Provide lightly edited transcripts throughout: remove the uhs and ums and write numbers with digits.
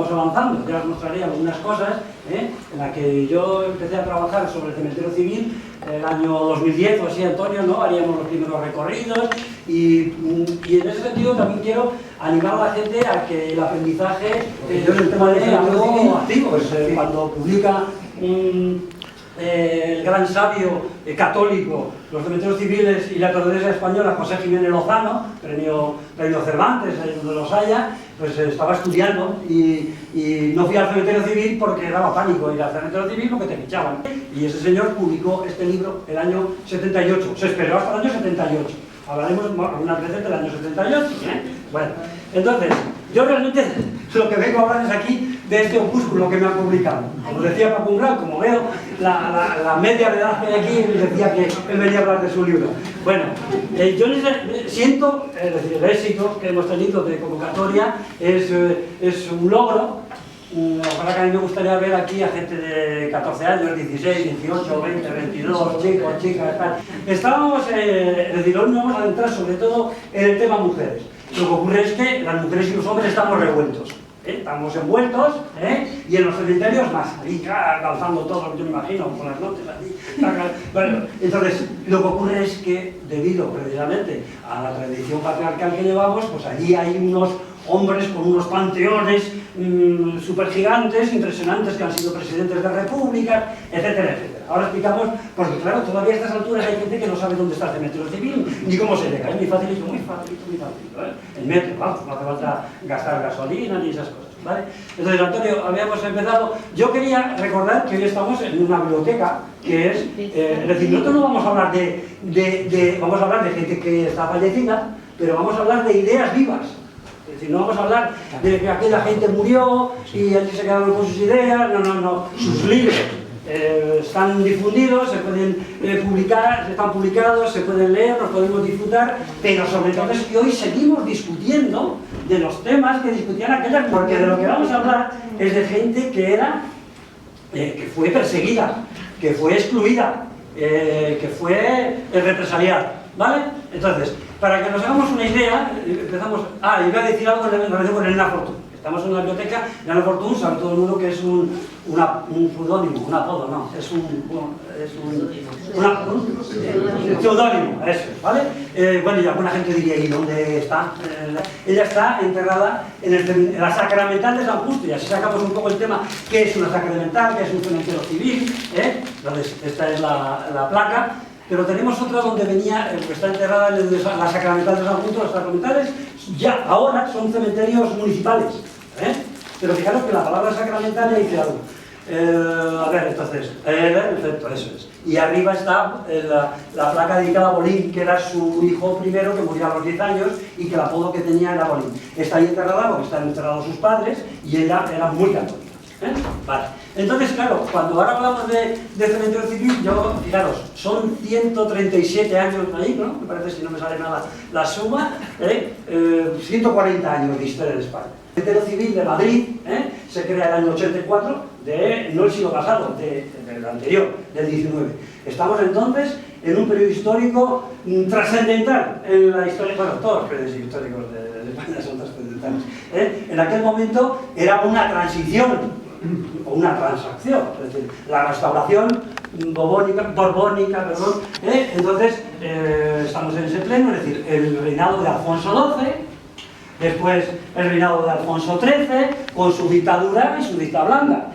vamos avanzando. Ya os mostraré algunas cosas, en la que yo empecé a trabajar sobre el cementerio civil el año 2010 o así, Antonio, ¿no? Haríamos los primeros recorridos y en ese sentido también quiero animar a la gente a que el aprendizaje, yo en el tema de algo activo, pues, cuando publica el gran sabio católico, los cementerios civiles y la Cordillera Española, José Jiménez Lozano, premio Cervantes, ahí donde los haya, pues estaba estudiando y no fui al cementerio civil porque daba pánico ir al cementerio civil porque te fichaban. Y ese señor publicó este libro el año 78, se esperó hasta el año 78. Hablaremos algunas veces del año 78. Bueno, entonces, yo realmente lo que vengo a hablar es aquí de este opúsculo que me han publicado. Como decía Paco Umbral, como veo la media de edad que hay aquí, me decía que él venía a hablar de su libro. Bueno, yo siento, es decir, el éxito que hemos tenido de convocatoria es un logro. Ojalá que a mí me gustaría ver aquí a gente de 14 años, 16, 18, 20, 22, chicos, chicas, tal. Estábamos, es decir, hoy nos vamos a adentrar sobre todo en el tema mujeres. Lo que ocurre es que las mujeres y los hombres estamos revueltos. Estamos envueltos, y en los cementerios más, ahí danzando todo, yo me imagino, con las noches así. Bueno, entonces, lo que ocurre es que, debido precisamente a la tradición patriarcal que llevamos, pues allí hay unos hombres con unos panteones supergigantes, impresionantes, que han sido presidentes de repúblicas, etcétera, etcétera. Ahora explicamos, porque claro, todavía a estas alturas hay gente que no sabe dónde está el cementerio civil, ni cómo se llega. Es muy facilito, muy facilito, muy facilito. El metro, vamos, no hace falta gastar gasolina ni esas cosas, ¿vale? Entonces, Antonio, habíamos empezado. Yo quería recordar que hoy estamos en una biblioteca, que es decir, nosotros no vamos a hablar vamos a hablar de gente que está fallecida, pero vamos a hablar de ideas vivas. Es decir, no vamos a hablar de que aquella gente murió y allí se quedaron con sus ideas, no, sus libros están difundidos, se pueden publicar, están publicados, se pueden leer, los podemos disfrutar, pero sobre todo es que hoy seguimos discutiendo de los temas que discutían aquellas, porque de lo que vamos a hablar es de gente que fue perseguida, que fue excluida, que fue represaliada, ¿vale? Entonces, para que nos hagamos una idea, empezamos... iba a decir algo en relación con Elena Fortún. Estamos en una biblioteca, Elena Fortún, sabe todo el mundo que es un pseudónimo, un apodo, no, es un pseudónimo, eso, ¿vale? Bueno, y alguna gente diría, ¿y dónde está? Ella está enterrada en la Sacramental de San Justo, y así sacamos un poco el tema, ¿qué es una sacramental? ¿Qué es un cementerio civil? Entonces, esta es la placa. Pero tenemos otra donde venía, que está enterrada en la Sacramental de San Justo. Los sacramentales ya ahora son cementerios municipales, pero fijaros que la palabra sacramental ya dice algo. A ver, entonces, perfecto, eso es. Y arriba está la placa dedicada a Bolín, que era su hijo primero, que murió a los 10 años y que el apodo que tenía era Bolín. Está ahí enterrada porque están enterrados sus padres y ella era muy católica. Vale. Entonces, claro, cuando ahora hablamos de cementerio civil, fijaros, son 137 años ahí, ¿no? Me parece, si no me sale nada la suma, 140 años de historia de España. El cementerio civil de Madrid se crea en el año 84, no el siglo pasado, del anterior, del 19. Estamos entonces en un periodo histórico trascendental en la historia, bueno, todos los periodos históricos de España son trascendentales. En aquel momento era una transición, o una transacción, es decir, la restauración borbónica, entonces estamos en ese pleno, es decir, el reinado de Alfonso XII, después el reinado de Alfonso XIII, con su dictadura y su dictadura blanda.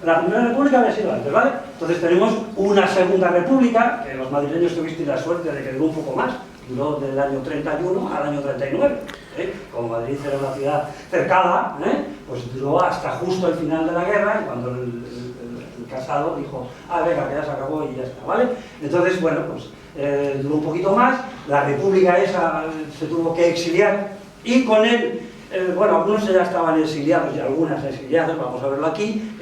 La Primera República había sido antes, ¿vale? Entonces tenemos una Segunda República, que los madrileños tuvisteis la suerte de que duró un poco más, duró del año 31 al año 39. Como Madrid era una ciudad cercada, pues duró hasta justo el final de la guerra, y cuando el Casado dijo, venga, que ya se acabó y ya está, ¿vale? Entonces, bueno, pues duró un poquito más, la república esa se tuvo que exiliar, y con él, bueno, algunos ya estaban exiliados y algunas exiliadas, vamos a verlo aquí,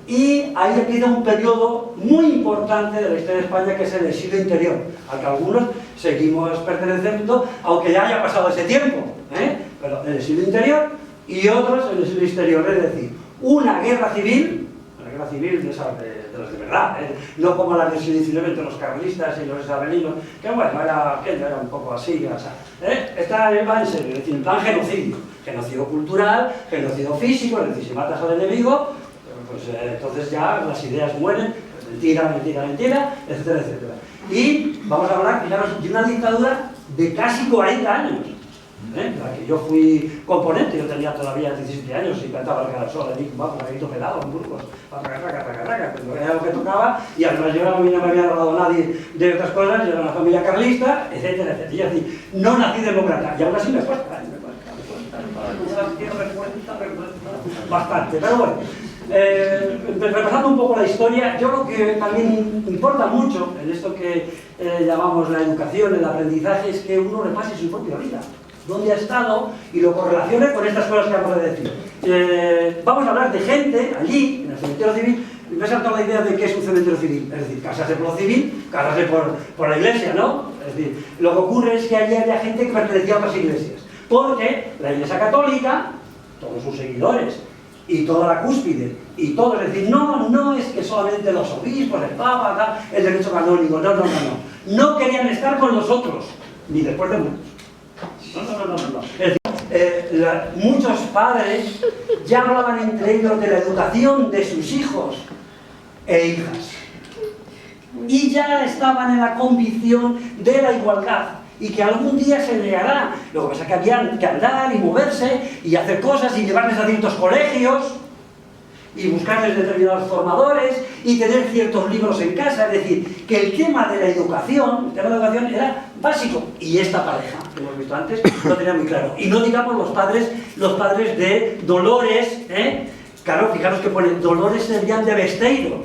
y ahí empieza un periodo muy importante de la historia de España, que es el exilio interior, al que algunos seguimos perteneciendo, aunque ya haya pasado ese tiempo, pero el exilio interior y otros el exilio exterior, es decir, una guerra civil de las de verdad, no como la del siglo XIX entre los carlistas y los isabelinos, que bueno, era un poco así, esta va en serio, es decir, en plan genocidio, genocidio cultural, genocidio físico, es decir, si matas al enemigo, pues entonces ya las ideas mueren, mentira, mentira, mentira, etcétera, etcétera. Y vamos a hablar, fijaros, de una dictadura de casi 40 años, la que yo fui componente. Yo tenía todavía 17 años y cantaba el Carasol de Nick Buff, un grito pelado en Burgos, pero era lo que tocaba, y además yo a mí no me había robado nadie de otras cosas, yo era una familia carlista, etcétera, etcétera. Y así, no nací demócrata, y aún así me cuesta, bastante, pero bueno. Repasando un poco la historia, yo creo que también importa mucho en esto que llamamos la educación, el aprendizaje, es que uno repase su propia vida, dónde ha estado, y lo correlacione con estas cosas que acabo de decir. Vamos a hablar de gente allí, en el cementerio civil. Me he saltado la idea de qué es un cementerio civil, es decir, casas de pueblo civil, casas por la iglesia, ¿no? Es decir, lo que ocurre es que allí había gente que pertenecía a otras iglesias, porque la Iglesia Católica, todos sus seguidores, y toda la cúspide, y todo, es decir, no es que solamente los obispos, el Papa, el derecho canónico, no querían estar con nosotros, ni después de muertos. No. Es decir, muchos padres ya hablaban entre ellos de la educación de sus hijos e hijas, y ya estaban en la convicción de la igualdad, y que algún día se llegará. Lo que pasa es que habían que andar y moverse y hacer cosas y llevarles a ciertos colegios y buscarles determinados formadores y tener ciertos libros en casa. Es decir, que el tema de la educación, era básico, y esta pareja que hemos visto antes lo tenía muy claro. Y no digamos los padres de Dolores, claro, fijaros que pone Dolores Servián de Besteiro,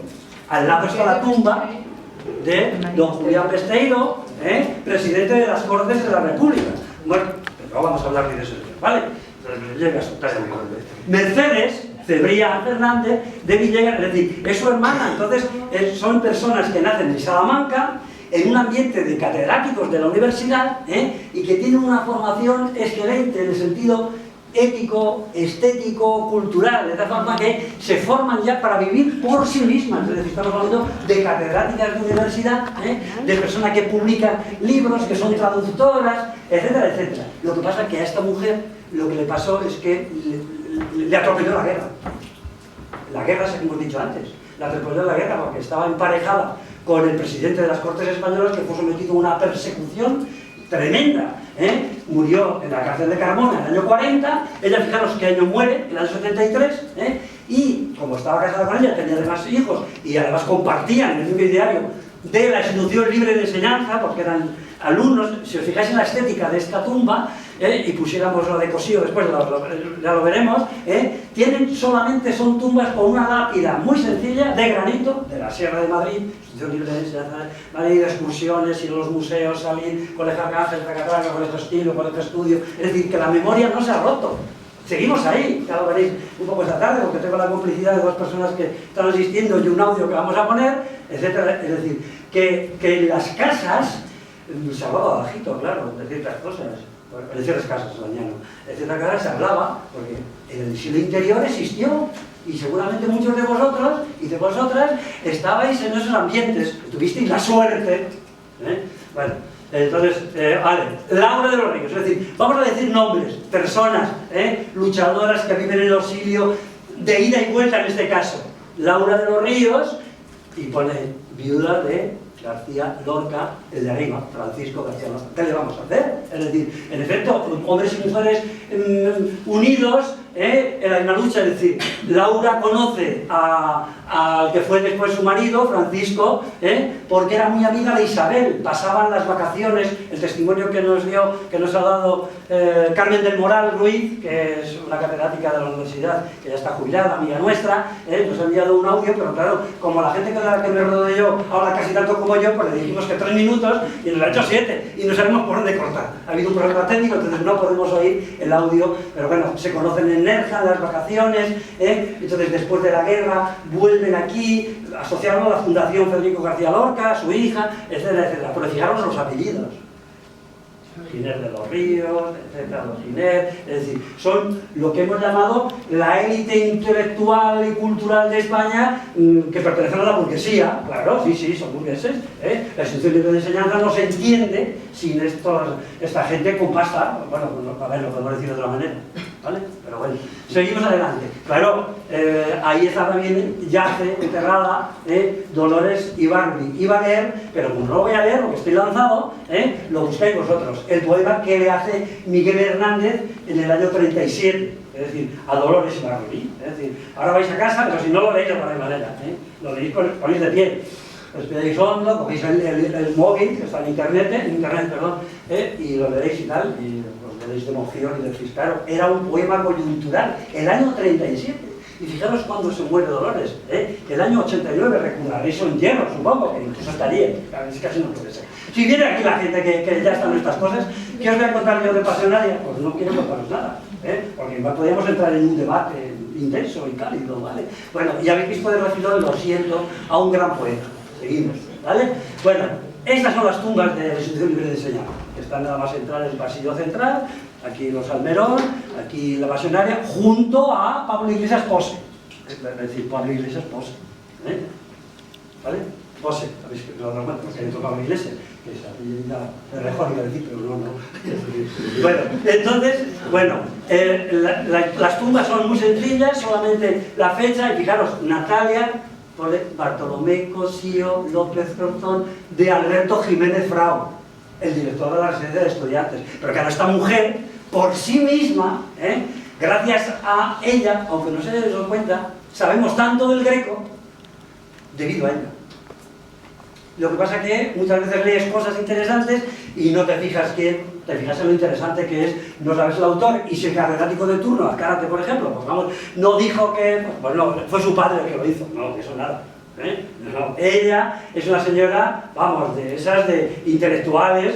al lado está la tumba de don Julián Besteiro, presidente de las Cortes de la República. Bueno, pero no vamos a hablar de eso, ¿vale? Mercedes Cebrián Fernández de Villegas, es decir, es su hermana. Entonces son personas que nacen en Salamanca, en un ambiente de catedráticos de la universidad, y que tienen una formación excelente en el sentido ético, estético, cultural, de tal forma que se forman ya para vivir por sí mismas. Es decir, estamos hablando de catedráticas de universidad, de personas que publican libros, que son traductoras, etcétera, etcétera. Lo que pasa es que a esta mujer lo que le pasó es que le atropelló la guerra. La guerra, es que hemos dicho antes, la atropelló la guerra porque estaba emparejada con el presidente de las Cortes Españolas, que fue sometido a una persecución tremenda. Murió en la cárcel de Carmona en el año 40, ella, fijaros qué año muere, en el año 73, y como estaba casada con ella, tenía además hijos, y además compartían el mismo ideario de la institución libre de enseñanza, porque eran alumnos. Si os fijáis en la estética de esta tumba, y pusiéramos lo de Cosío después, ya lo veremos, son tumbas con una lápida muy sencilla, de granito, de la Sierra de Madrid, institución libre de enseñanza, van a ir de excursiones, ir a los museos, salir, colegio Arcángel, Tracatraca, colegio Estilo, colegio Estudio, es decir, que la memoria no se ha roto. Seguimos ahí, ya lo veréis un poco esta tarde, porque tengo la complicidad de dos personas que están asistiendo y un audio que vamos a poner, etcétera. Es decir, que en las casas, se hablaba bajito, claro, de ciertas cosas, de ciertas casas, mañana, de ciertas casas se hablaba, porque el siglo interior existió, y seguramente muchos de vosotros y de vosotras estabais en esos ambientes, tuvisteis la suerte, bueno. Entonces, vale, Laura de los Ríos, es decir, vamos a decir nombres, personas, luchadoras que viven en el auxilio de ida y vuelta en este caso. Laura de los Ríos, y pone viuda de García Lorca, el de arriba, Francisco García Lorca. ¿Qué le vamos a hacer? Es decir, en efecto, hombres y mujeres unidos en la misma lucha. Es decir, Laura conoce al que fue después su marido, Francisco, porque era muy amiga de Isabel. Pasaban las vacaciones, el testimonio que nos ha dado Carmen del Moral Ruiz, que es una catedrática de la universidad, que ya está jubilada, amiga nuestra, nos ha enviado un audio, pero claro, como la gente que me rodeo yo habla casi tanto como yo, pues le dijimos que 3 minutos y nos ha hecho 7 y no sabemos por dónde cortar. Ha habido un problema técnico, entonces no podemos oír el audio, pero bueno, se conocen en Nerja, en las vacaciones, entonces después de la guerra vuelven aquí, asociados a la Fundación Federico García Lorca, su hija, etcétera, etcétera. Pero fijaros los apellidos. Giner de los Ríos, etcétera, los Giner, es decir, son lo que hemos llamado la élite intelectual y cultural de España, que pertenecen a la burguesía. Claro, sí, son burgueses. La institución libre de enseñanza no se entiende sin esta gente con pasta. Bueno, a ver, lo podemos decir de otra manera. ¿vale? Pero bueno, seguimos adelante. Claro, ahí está también, yace enterrada Dolores Ibarguer, pero como no lo voy a leer porque estoy lanzado, lo buscáis vosotros. El poema que le hace Miguel Hernández en el año 37, es decir, a Dolores Ibarguer. Es decir, ahora vais a casa, pero si no lo leéis de cualquier manera, lo leéis, ponéis de pie. Respiráis hondo, cogéis el móvil, que está en internet, y lo leéis y tal, y lo leéis de emoción y decís, claro, era un poema coyuntural, el año 37. Y fijaros cuando se muere Dolores, el año 89, recordaréis su entierro, supongo, que incluso estaría, es casi no puede ser. Si viene aquí la gente que ya está en estas cosas, ¿qué os voy a contar yo de Pasionaria? Pues no quiero contaros nada, porque podríamos entrar en un debate intenso y cálido, ¿vale? Bueno, y habéis visto de refilón, lo siento, a un gran poeta. Seguimos, ¿vale? Bueno, estas son las tumbas de la Institución Libre de Enseñanza, que están nada más entrar en el pasillo central, aquí los Almerón, aquí la Pasionaria, junto a Pablo Iglesias Pose. Es decir, Pablo Iglesias Pose. ¿Vale? Pose, sabéis que lo recuerdo, porque hay otro Pablo Iglesias, que es aquí ya de mejor iba a decir, pero no. Bueno, entonces, bueno, las tumbas son muy sencillas, solamente la fecha, y fijaros, Natalia Bartolomé Cosío López Cortón de Alberto Jiménez Frau, el director de la residencia de estudiantes. Pero claro, esta mujer, por sí misma, gracias a ella, aunque no se les dado cuenta, sabemos tanto del Greco debido a ella. Lo que pasa es que muchas veces lees cosas interesantes y no te fijas quién, te fijas en lo interesante que es, no sabes el autor, y si el catedrático de turno, Azcárate por ejemplo, pues vamos, no dijo que, pues no, fue su padre el que lo hizo, no, eso nada. No, ella es una señora, vamos, de esas de intelectuales,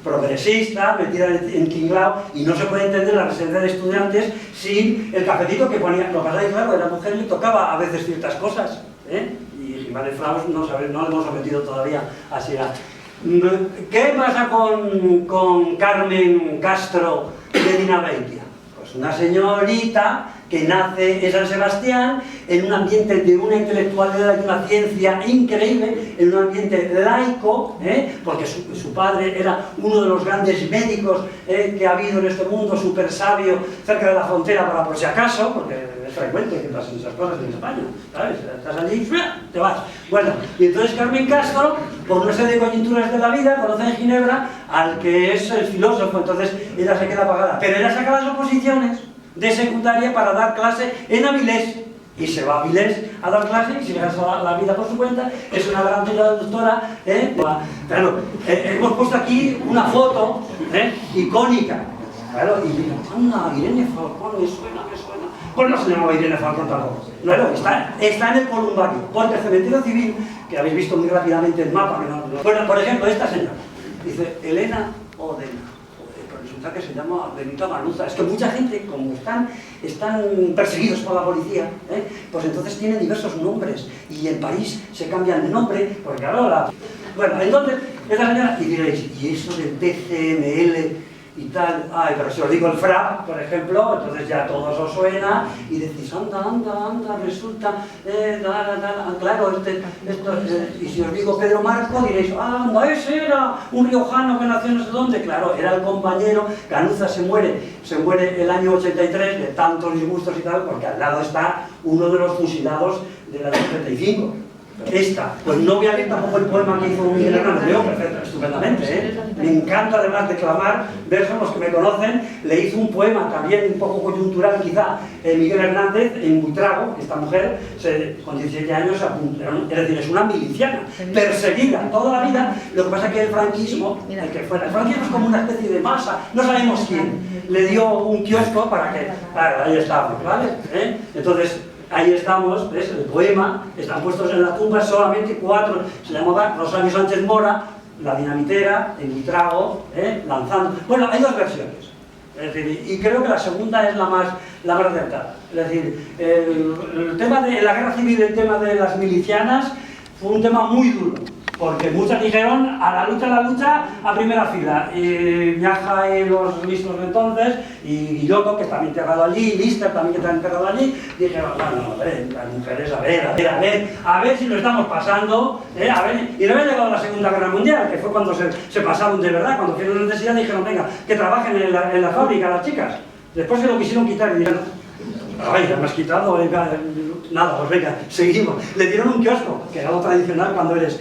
progresista, metida en tinglao, y no se puede entender la residencia de estudiantes sin el cafetito que ponía. Lo que pasa es que, claro, a la mujer le tocaba a veces ciertas cosas, y Jiménez Frau no le hemos sometido todavía así a... ¿Qué pasa con Carmen Castro de Dinabeitia? Pues una señorita que nace en San Sebastián, en un ambiente de una intelectualidad y una ciencia increíble, en un ambiente laico, porque su padre era uno de los grandes médicos que ha habido en este mundo, súper sabio, cerca de la frontera para por si acaso, porque es frecuente que pasen esas cosas en España, ¿sabes? Estás allí, te vas. Bueno, y entonces Carmen Castro, por una serie de coyunturas de la vida, conoce en Ginebra al que es el filósofo, entonces ella se queda apagada. Pero ella saca las oposiciones de secundaria para dar clase en Avilés, y se va a Avilés a dar clase y se gasta la vida por su cuenta. Es una gran traductora, claro, hemos puesto aquí una foto icónica, claro, y mira, anda, Irene Falcón, me suena, pues no se llamaba Irene Falcón tampoco, claro, está en el Columbario, porque el cementerio civil, que habéis visto muy rápidamente el mapa, bueno, por ejemplo, esta señora, dice Elena Odena, que se llama Benito Manuza. Es que mucha gente, como están perseguidos por la policía, pues entonces tienen diversos nombres, y en París se cambian de nombre, porque claro, bueno, entonces, esta señora, y diréis, ¿y eso del PCML y tal? Ay, pero si os digo el FRAP, por ejemplo, entonces ya todo os suena, y decís, anda, resulta, claro, y si os digo Pedro Marco, diréis, anda, ese era un riojano que nació no sé dónde, claro, era el compañero. Canuza se muere el año 83 de tantos disgustos y tal, porque al lado está uno de los fusilados del año 35. Esta, pues no voy a leer tampoco el poema que hizo Miguel Hernández, leo perfecto, estupendamente, me encanta además declamar versos, los que me conocen. Le hizo un poema también un poco coyuntural quizá Miguel Hernández en Buitrago. Esta mujer con 17 años se apunta, es decir, es una miliciana, perseguida toda la vida. Lo que pasa es que el franquismo, el franquismo es como una especie de masa, no sabemos quién, le dio un kiosco para que, claro, ahí estamos, ¿vale? Entonces, ahí estamos, ¿ves? El poema, están puestos en la tumba solamente 4, se llamaba Rosario Sánchez Mora, la dinamitera, en Buitrago, lanzando. Bueno, hay dos versiones, es decir, y creo que la segunda es la más acertada. Es decir, el tema de la guerra civil, el tema de las milicianas, fue un tema muy duro, porque muchas dijeron a la lucha, a primera fila. Y Ñaja y los listos de entonces, y Guilloto, que está enterrado allí, y Lister también, que está enterrado allí, dijeron, bueno, las mujeres, a ver si lo estamos pasando, a ver. Y no había llegado la Segunda Guerra Mundial, que fue cuando se pasaron de verdad, cuando hicieron necesidad, dijeron, venga, que trabajen en la fábrica las chicas. Después se lo quisieron quitar y dijeron, ay, ya me has quitado, venga, nada, pues venga, seguimos. Le dieron un kiosco, que era lo tradicional cuando eres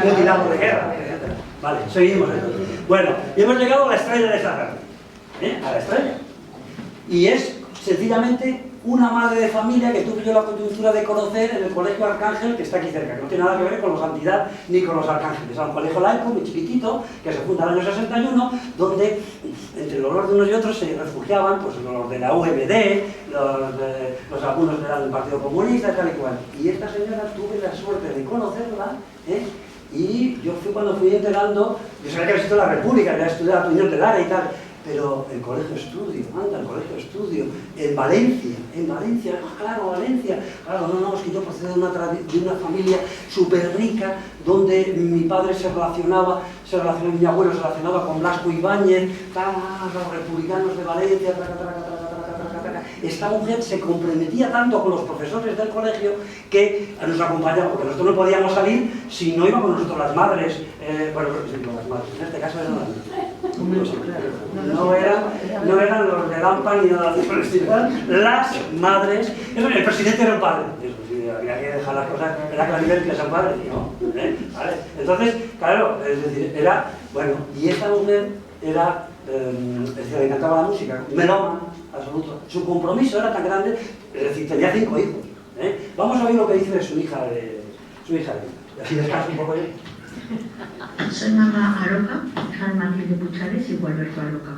mutilado de guerra. Vale, seguimos. Bueno, y hemos llegado a la estrella de esa guerra, a la estrella. Y es sencillamente una madre de familia que tuve yo la coyuntura de conocer en el Colegio Arcángel, que está aquí cerca, que no tiene nada que ver con los Santidad ni con los Arcángeles. Es un colegio laico, muy chiquitito, que se funda en el año 61, donde entre el olor de unos y otros se refugiaban pues, los de la UMD, los algunos eran del Partido Comunista, tal y cual. Y esta señora tuve la suerte de conocerla, y yo cuando fui enterando, yo sabía que había sido la República, había estudiado la Unión de Lara y tal, pero el colegio estudio, anda, el colegio estudio, en Valencia, claro, Valencia, claro, no, es que yo procedo de una familia súper rica, donde mi padre mi abuelo se relacionaba con Blasco Ibáñez, los republicanos de Valencia, Esta mujer se comprometía tanto con los profesores del colegio que nos acompañaba, porque nosotros no podíamos salir si no iban con nosotros las madres, las madres, en este caso eran las no eran los de Lampa ni nada de eso, las madres. El presidente era un padre, había que dejar las cosas, era clarificado que son padres, ¿no? ¿Vale? Entonces, claro, es decir, era, bueno, y esta mujer era, es decir, le encantaba la música, melómana, absoluto. Su compromiso era tan grande, es decir, tenía 5 hijos. Vamos a ver lo que dice de su hija, y así descanso un poco yo. Soy Mama Aroca, hija de Matilde Puchales y Gualberto Aroca.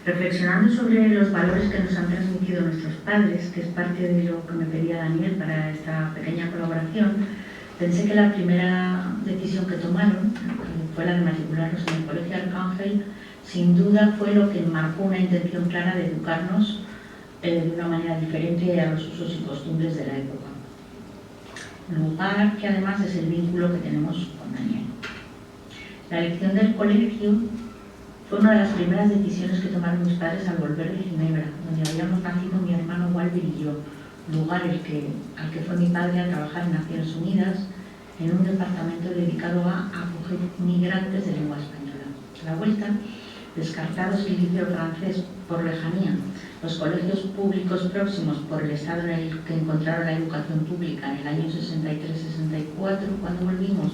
Reflexionando sobre los valores que nos han transmitido nuestros padres, que es parte de lo que me pedía Daniel para esta pequeña colaboración, pensé que la primera decisión que tomaron, que fue la de matricularnos en el Colegio Arcángel, sin duda fue lo que marcó una intención clara de educarnos de una manera diferente a los usos y costumbres de la época. Lugar que además es el vínculo que tenemos con Daniel. La elección del colegio fue una de las primeras decisiones que tomaron mis padres al volver de Ginebra, donde habíamos nacido mi hermano Walter y yo, lugar al que fue mi padre a trabajar en Naciones Unidas, en un departamento dedicado a acoger migrantes de lengua española. A la vuelta, descartados el liceo francés por lejanía, los colegios públicos próximos por el estado en el que encontraron la educación pública en el año 63-64, cuando volvimos,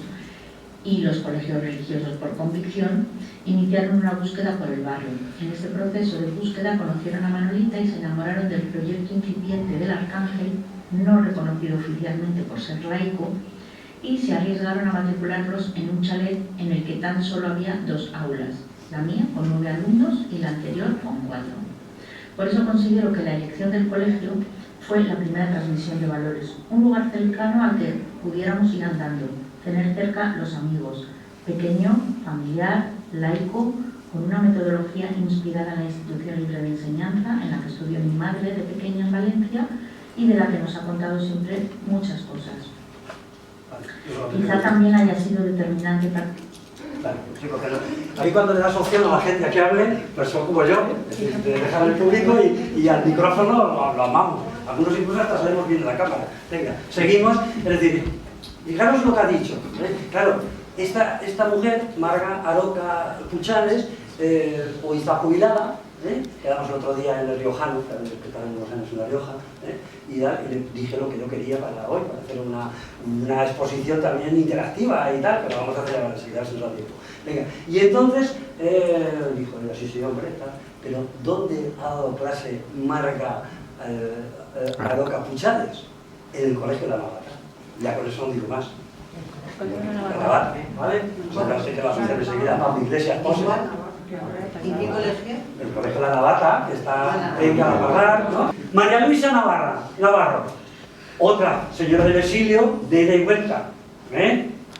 y los colegios religiosos por convicción, iniciaron una búsqueda por el barrio. En este proceso de búsqueda conocieron a Manolita y se enamoraron del proyecto incipiente del Arcángel, no reconocido oficialmente por ser laico, y se arriesgaron a matricularlos en un chalet en el que tan solo había 2 aulas, la mía con 9 alumnos y la anterior con 4. Por eso considero que la elección del colegio fue la primera transmisión de valores, un lugar cercano al que pudiéramos ir andando, tener cerca los amigos, pequeño, familiar, laico, con una metodología inspirada en la institución libre de enseñanza en la que estudió mi madre de pequeña en Valencia y de la que nos ha contado siempre muchas cosas. Quizá también haya sido determinante para... Claro, sí, porque ahí cuando le das opción a la gente a que hable, pues son como yo, es decir, de dejar el público y al micrófono lo amamos. Algunos incluso hasta salimos bien de la cámara. Venga, seguimos, es decir, fijaros lo que ha dicho. Claro, esta mujer, Marga Aroca Puchales, hoy está jubilada, quedamos el otro día en el Riojano, que también unos años en La Rioja, y le dije lo que yo quería para hoy, para hacer una exposición también interactiva y tal, pero vamos a hacer ahora enseguida, si nos da tiempo. Venga, y entonces dijo, sí, hombre, tal, pero ¿dónde ha dado clase Marga Aroca Puchales? En el Colegio de la Navata. Ya con eso no digo más. La Navata, ¿vale? Bueno, sé que va a hacer enseguida Pablo Iglesias Póseda. ¿Y qué colegio? El Colegio de la Navata, que está en Calapagar, ¿no? María Luisa Navarro, otra señora del exilio de ida y vuelta.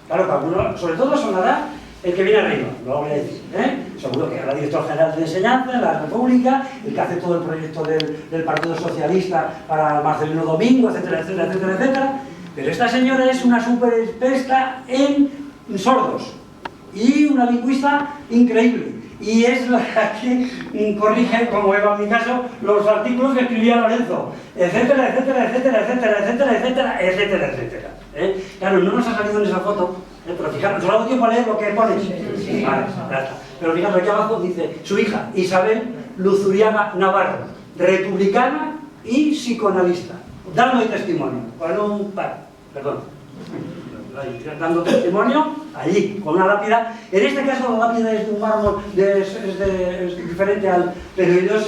Claro, que algunos, sobre todo sonará el que viene arriba, no lo voy a decir. Seguro que era director general de enseñanza en la República, el que hace todo el proyecto del Partido Socialista para Marcelino Domingo, etcétera, etcétera, etcétera, etcétera. Pero esta señora es una súper experta en sordos y una lingüista increíble. Y es la que corrige, como Eva en mi caso, los artículos que escribía Lorenzo, etcétera, etcétera, etcétera, etcétera, etcétera, etcétera, etcétera, etcétera. Claro, no nos ha salido en esa foto, pero fijaros, ¿os ha dado tiempo a leer lo que pone? Sí. Vale, ya está. pero fijaos, aquí abajo dice su hija, Isabel Luzuriaga Navarro, republicana y psicoanalista, dando testimonio, dando testimonio allí, con una lápida. En este caso la lápida es de un mármol, es diferente al... Pero ellos,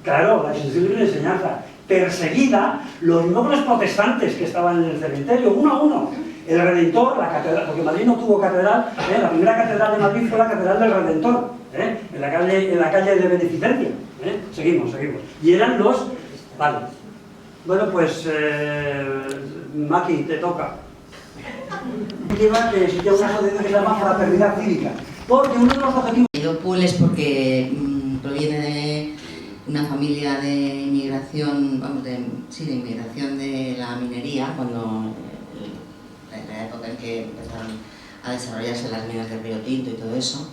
claro, la institución de enseñanza, perseguida, los nobles protestantes que estaban en el cementerio, uno a uno. El Redentor, la catedral, porque Madrid no tuvo catedral, la primera catedral de Madrid fue la Catedral del Redentor, en la calle de Beneficencia. Seguimos. Y eran los... Vale. Bueno, pues, Maki, te toca. Que existía una asociación que se llama Fraternidad Cívica, porque uno de los objetivos... Pool es porque proviene de una familia de inmigración, vamos, de inmigración de la minería, cuando en la época en que empezaron a desarrollarse las minas del Río Tinto y todo eso.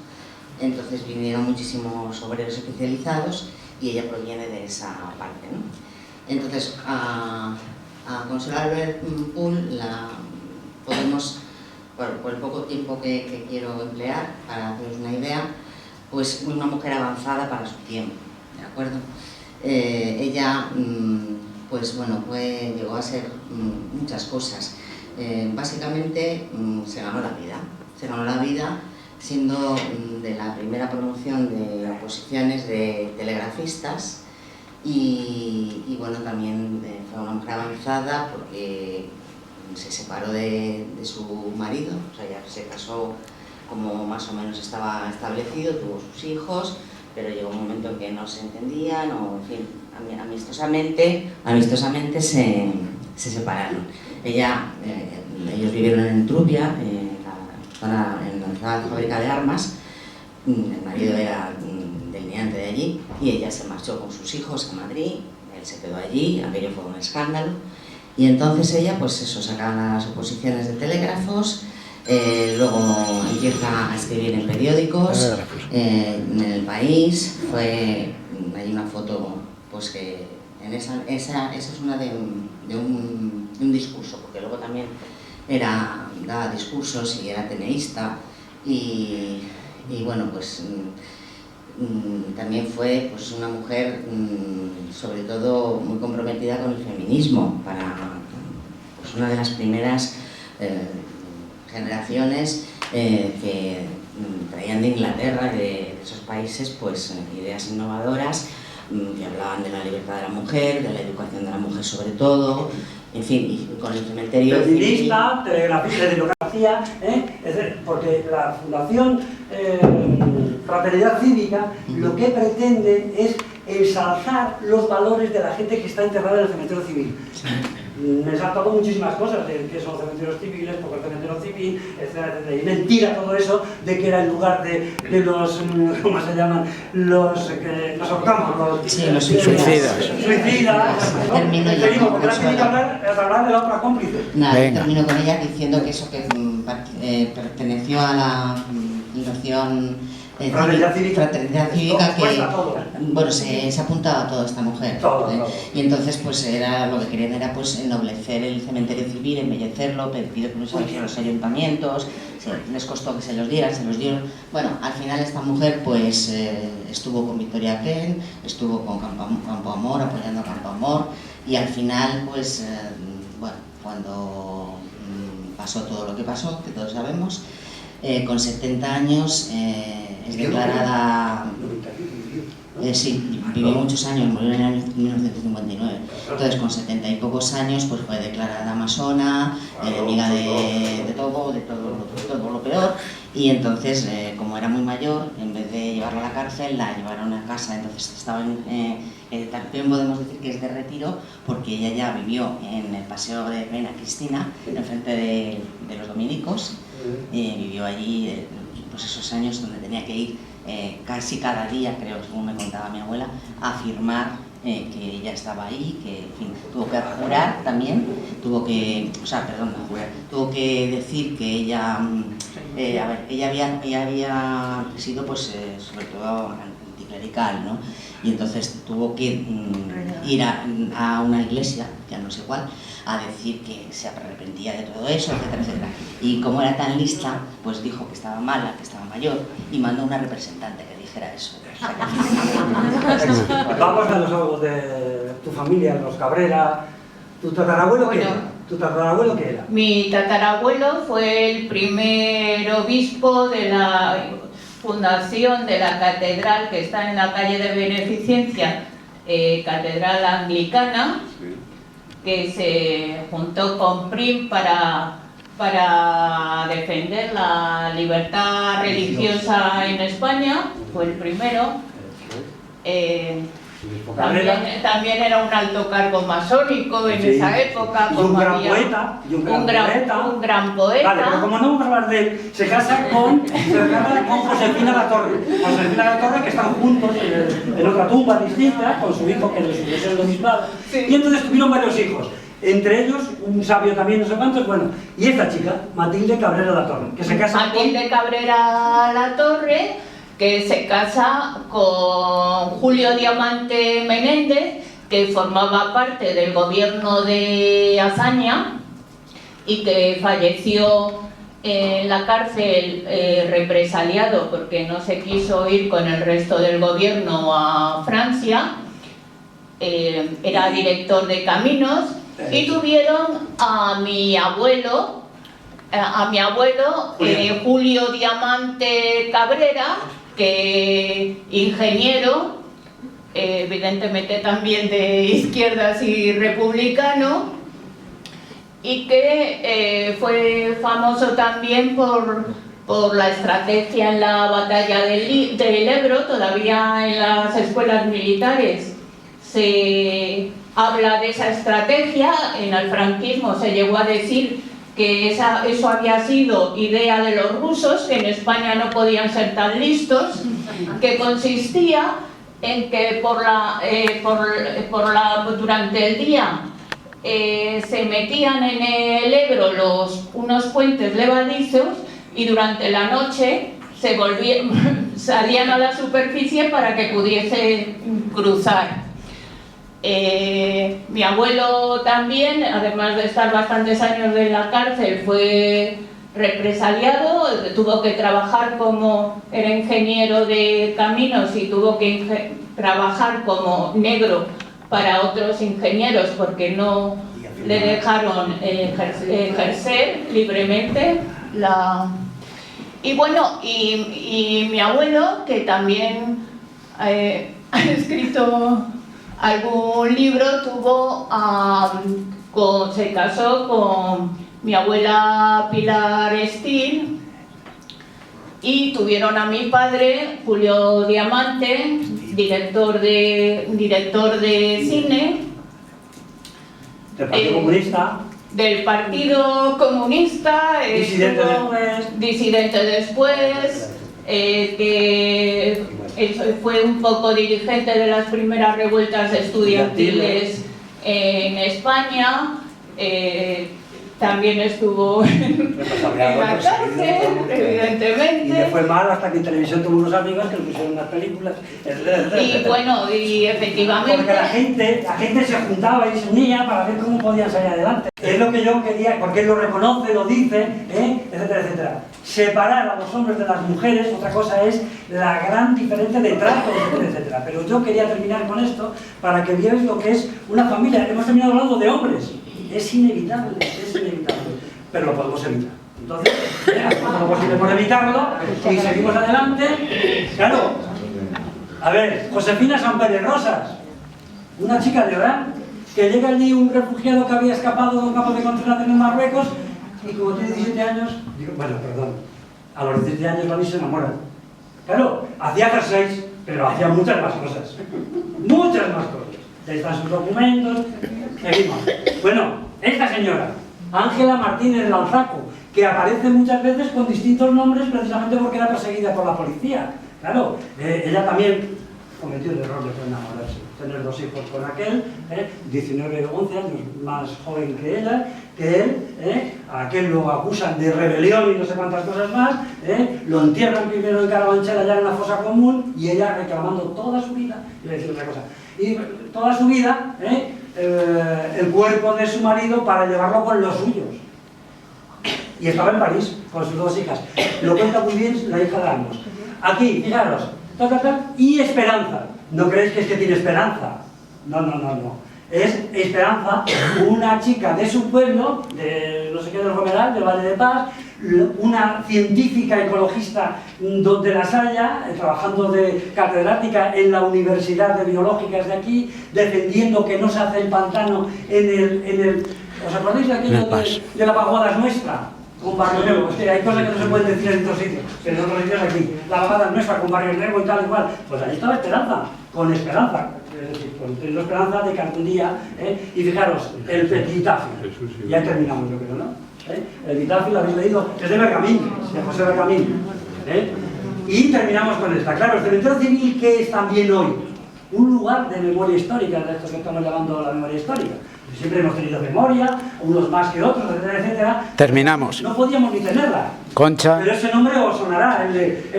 Entonces vinieron muchísimos obreros especializados y ella proviene de esa parte, ¿no? Entonces, a Consuelo Albert Pool la podemos, por el poco tiempo que quiero emplear para haceros una idea, pues una mujer avanzada para su tiempo, ¿de acuerdo? Ella, pues bueno, llegó a ser muchas cosas. Básicamente se ganó la vida siendo de la primera promoción de oposiciones de telegrafistas y bueno, también fue una mujer avanzada porque se separó de su marido, o sea, ya se casó como más o menos estaba establecido, tuvo sus hijos, pero llegó un momento en que no se entendían, o en fin, amistosamente se separaron. Ellos vivieron en Trubia, en la fábrica de armas. El marido era delineante de allí y ella se marchó con sus hijos a Madrid, él se quedó allí, aquello fue un escándalo. Y entonces ella, pues eso, sacaba las oposiciones de telégrafos, luego empieza a escribir en periódicos, en El País, hay una foto, pues que esa es una de un discurso, porque luego también daba discursos y era teneísta y bueno, pues también fue pues una mujer sobre todo muy comprometida con el feminismo, pues una de las primeras generaciones que traían de Inglaterra, de esos países, pues ideas innovadoras que hablaban de la libertad de la mujer, de la educación de la mujer sobre todo, en fin, y con el cementerio... Feminista, telegrafía, democracia, porque la Fundación Fraternidad Cívica lo que pretende es ensalzar los valores de la gente que está enterrada en el cementerio civil. Me he saltado muchísimas cosas de que son cementerios civiles, porque el cementerio civil, etcétera, etcétera. Y mentira todo eso de que era el lugar de los, ¿cómo se llaman? Los que nos ahorcamos, los suicidas. Termino ya. Porque ahora tiene que hablar de la otra cómplice. Nada, termino con ella diciendo que eso que perteneció a la Fundación Fraternidad Cívica, que bueno, se apuntaba a toda esta mujer, y entonces pues lo que querían era pues ennoblecer el cementerio civil, embellecerlo, pidió que los ayuntamientos, les costó que se los dieran. Bueno, al final esta mujer pues estuvo con Victoria Kent, estuvo con Campo Amor, apoyando a Campo Amor, y al final pues bueno, cuando pasó todo lo que pasó, que todos sabemos, con 70 años es declarada... sí, vivió muchos años, murió en el año 1959. Entonces, con 70 y pocos años, pues fue declarada masona, enemiga de todo lo peor. Y entonces, como era muy mayor, en vez de llevarla a la cárcel, la llevaron a casa. Entonces, estaba también podemos decir que es de retiro, porque ella ya vivió en el Paseo de Reina Cristina, enfrente de los dominicos. Vivió allí pues esos años donde tenía que ir casi cada día, creo, según me contaba mi abuela, a afirmar que ella estaba ahí, que en fin, tuvo que jurar también, tuvo que decir que ella, ella había sido pues sobre todo clerical, ¿no? Y entonces tuvo que ir a una iglesia, ya no sé cuál, a decir que se arrepentía de todo eso, etcétera, etcétera. Y como era tan lista, pues dijo que estaba mala, que estaba mayor, y mandó una representante que dijera eso. Vamos a los algo de tu familia, los Cabrera. ¿Tu tatarabuelo qué era? ¿Tu tatarabuelo qué era? Mi tatarabuelo fue el primer obispo de la fundación de la catedral que está en la calle de Beneficencia, catedral anglicana, que se juntó con Prim para defender la libertad religiosa en España, fue el primero. También era un alto cargo masónico en esa época. Y un gran poeta. Un gran poeta. Vale, pero como no vamos a hablar de él, se casa con Josefina Latorre. Josefina Latorre, que están juntos en otra tumba distinta, con su hijo que le subió el obispado. Sí. Y entonces tuvieron varios hijos. Entre ellos, un sabio también, no sé cuántos, bueno. Y esta chica, Matilde Cabrera Latorre, que se casa Matilde Cabrera Latorre, que se casa con Julio Diamante Menéndez, que formaba parte del gobierno de Azaña y que falleció en la cárcel represaliado porque no se quiso ir con el resto del gobierno a Francia. Era director de caminos y tuvieron a mi abuelo Julio Diamante Cabrera, que ingeniero, evidentemente también de izquierdas y republicano, y que fue famoso también por la estrategia en la batalla del Ebro. Todavía en las escuelas militares se habla de esa estrategia. En el franquismo se llegó a decir que eso había sido idea de los rusos, que en España no podían ser tan listos, que consistía en que durante el día se metían en el Ebro unos puentes levadizos y durante la noche salían a la superficie para que pudiese cruzar. Mi abuelo también, además de estar bastantes años en la cárcel, fue represaliado, tuvo que trabajar era ingeniero de caminos y tuvo que trabajar como negro para otros ingenieros porque no le dejaron ejercer libremente Y bueno, y mi abuelo, que también ha escrito algún libro, se casó con mi abuela Pilar Estil y tuvieron a mi padre, Julio Diamante, director de cine. ¿Del Partido Comunista? Del Partido Comunista. Disidente después. Que fue un poco dirigente de las primeras revueltas estudiantiles en España. También estuvo en la cárcel, evidentemente. Y le fue mal hasta que en televisión tuvo unos amigos que le pusieron unas películas. Y bueno, y efectivamente... Porque la gente se juntaba y se unía para ver cómo podían salir adelante. Es lo que yo quería, porque él lo reconoce, lo dice, etcétera, etcétera. Separar a los hombres de las mujeres, otra cosa es la gran diferencia de trato, etcétera, etcétera. Pero yo quería terminar con esto para que vierais lo que es una familia. Hemos terminado hablando de hombres. Es inevitable, pero lo podemos evitar. Entonces, hacemos lo posible por evitarlo y seguimos adelante. Claro, a ver, Josefina Sampere Rosas, una chica de Orán, que llega allí un refugiado que había escapado de un campo de concentración en Marruecos y como tiene 17 años, a los 17 años la vi se enamora. Claro, hacía jerseys, pero hacía muchas más cosas. Muchas más cosas. Ahí están sus documentos. Seguimos. Bueno, esta señora, Ángela Martínez Lanzaco, que aparece muchas veces con distintos nombres precisamente porque era perseguida por la policía. Claro, ella también cometió el error de enamorarse. tener 2 hijos con aquel, 19 o 11 años más joven que ella, que él, a aquel lo acusan de rebelión y no sé cuántas cosas más, lo entierran primero en Carabanchel allá en la fosa común, y ella reclamando toda su vida, y le decir otra cosa, y toda su vida, el cuerpo de su marido para llevarlo con los suyos. Y estaba en París con sus 2 hijas. Lo cuenta muy bien la hija de ambos. Aquí, fijaros, y Esperanza. ¿No creéis que es que tiene Esperanza? No, no, no, no. Es Esperanza, una chica de su pueblo, de no sé qué, del Romeral, del Valle de Paz, una científica ecologista donde las haya, trabajando de catedrática en la Universidad de Biológicas de aquí, defendiendo que no se hace el pantano en el ¿os acordáis de aquello de la Pagoda es nuestra? Con Barrio Nuevo, es que hay cosas que no se pueden decir en otros sitios, pero en otros sitios aquí. La Pagoda es nuestra, con Barrio Nuevo y tal y cual. Pues ahí estaba Esperanza, con Esperanza, es decir, con Esperanza de Cartundía, y fijaros, el epitafio. Ya terminamos, yo creo, ¿no? El epitafio lo habéis leído, es de Bergamín, de José Bergamín. Y terminamos con esta. Claro, el cementerio civil, ¿qué es también hoy? Un lugar de memoria histórica, de esto que estamos llamando la memoria histórica. Siempre hemos tenido memoria, unos más que otros, etcétera, etcétera. Terminamos. No podíamos ni tenerla. Concha. Pero ese nombre os sonará, el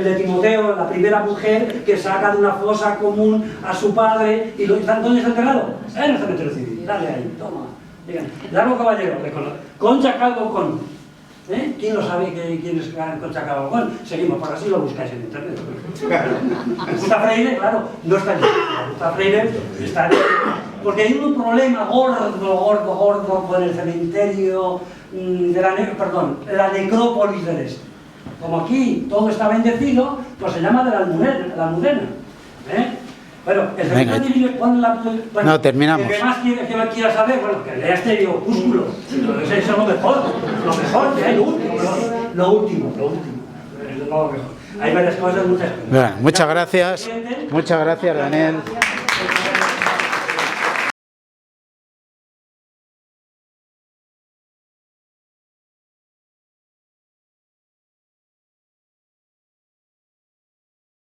de Timoteo, la primera mujer que saca de una fosa común a su padre. ¿Y ¿dónde está enterrado? En el cementerio civil. Dale ahí, toma. Digan, Largo Caballero, Concha Calvo Con. ¿Quién lo sabe quién es Concha Calvo Con? Seguimos, por así lo buscáis en internet. Justa Freire, claro, no está allí. Justa Freire está allí. Porque hay un problema gordo con el cementerio de la necrópolis del Este. Como aquí todo está bendecido, pues se llama de la Almudena. Bueno, el cementerio civil pone la... Bueno, no, terminamos. ¿Qué más quiera saber? Bueno, que lea este opúsculo. Eso es lo mejor que hay, lo último. Hay varias cosas, muchas cosas. Bueno, muchas gracias, Daniel.